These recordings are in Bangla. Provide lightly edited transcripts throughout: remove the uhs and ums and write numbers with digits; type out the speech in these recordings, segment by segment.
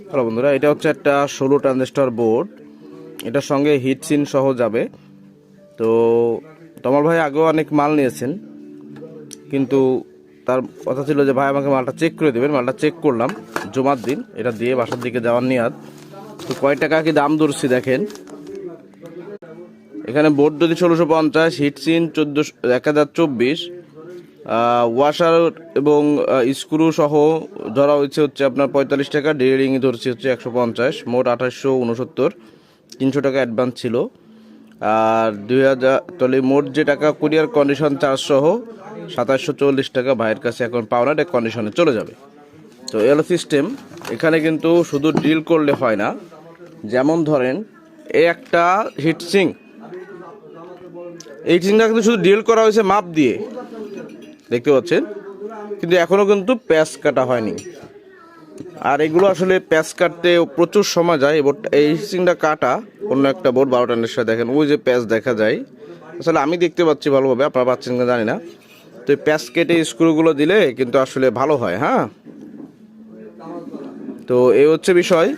হ্যালো বন্ধুরা, এটা হচ্ছে একটা 16 ট্রানজিস্টর বোর্ড। এটার সঙ্গে হিটসিন সহ যাবে। তো তমাল ভাই আগেও অনেক মাল নিয়েছেন, কিন্তু তার কথা ছিল যে ভাই আমাকে মালটা চেক করে দেবেন। মালটা চেক করলাম জুমার দিন, এটা দিয়ে বাসার দিকে যাওয়ার নিয়াত। তো কয় টাকা কি দাম ধরছি দেখেন। এখানে বোর্ড যদি 1650, হিটসিন 1024, ওয়াশার এবং স্ক্রু সহ ধরা হচ্ছে আপনার 45 টাকা, ড্রিলিং ধরছি হচ্ছে 150, মোট 2869, 300 টাকা অ্যাডভান্স ছিল। আর 2000 তাহলে মোট যে টাকা কুরিয়ার কন্ডিশন চার্জ সহ 2740 টাকা ভাইয়ের কাছে এখন পাওনার কন্ডিশনে চলে যাবে। তো এলো সিস্টেম। এখানে কিন্তু শুধু ড্রিল করলে হয় না। যেমন ধরেন এই একটা হিটসিং, এই হিটসিংটা কিন্তু শুধু ড্রিল করা হয়েছে মাপ দিয়ে, দেখতে পাচ্ছেন, কিন্তু এখনও কিন্তু প্যাচ কাটা হয়নি। আর এগুলো আসলে প্যাচ কাটতে প্রচুর সময় যায়। এই হিটসিংটা কাটা অন্য একটা বোর্ড 12 ট্রানজিস্টর দেখেন, ওই যে প্যাচ দেখা যায়, আসলে আমি দেখতে পাচ্ছি ভালোভাবে, আপনারা পাচ্ছেন কিনা জানি না। তো এই প্যাচ কেটে স্ক্রুগুলো দিলে কিন্তু আসলে ভালো হয়। হ্যাঁ, তো এই হচ্ছে বিষয়।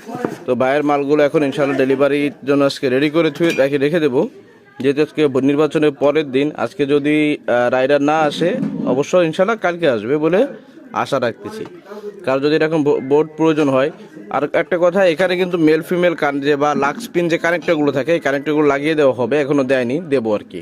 তো ভাইয়ের মালগুলো এখন ইনশাআল্লাহ ডেলিভারির জন্য আজকে রেডি করে রেখে দেবো, যেহেতু আজকে নির্বাচনের পরের দিন। আজকে যদি রাইডার না আসে, অবশ্যই ইনশাআল্লাহ কালকে আসবে বলে আশা রাখতেছি। কারণ যদি এরকম বোর্ড প্রয়োজন হয়। আর একটা কথা, এখানে কিন্তু মেল ফিমেল যে বা লাক্স পিন যে কানেক্টরগুলো থাকে, এই কানেক্টরগুলো লাগিয়ে দেওয়া হবে, এখনও দেয়নি, দেবো আর কি।